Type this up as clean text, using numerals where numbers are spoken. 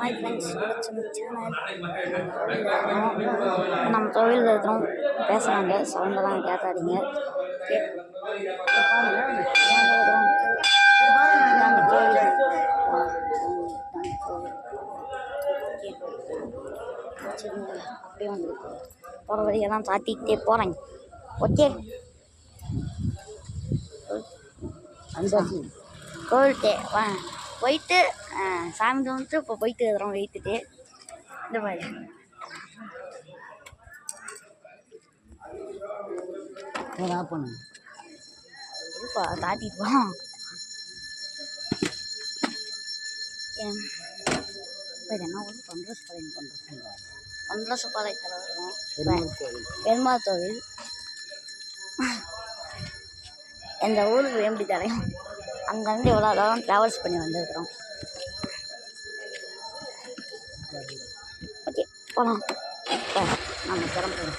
My friends, நம்ம கோவிலில் இருக்கிறோம் பேசுகிறாங்க, சவுண்டெல்லாம் கேட்காதீங்க. அப்படியே வந்து போகிற வழியெல்லாம் தாட்டிக்கிட்டே போகிறேங்க. ஓகே, கோவில்கிட்டே போயிட்டு சாமி கும்பிட்டு இப்போ போயிட்டு இருக்கிறோம். வெயிட்டுட்டு இந்த மாதிரி இருப்பா தாட்டிட்டு போகலாம். என்ன ஒரு பன்றசப்பாளையத்தில் இருக்கும் பெருமாள் கோவில். எந்த ஊருக்கு வேம்படி தலையும் அங்கேருந்து எவ்வளோ தூரம் ட்ராவல்ஸ் பண்ணி வந்துருக்குறோம். ஓகே, போகலாம். இப்போ நம்ம கிளம்புறோம்.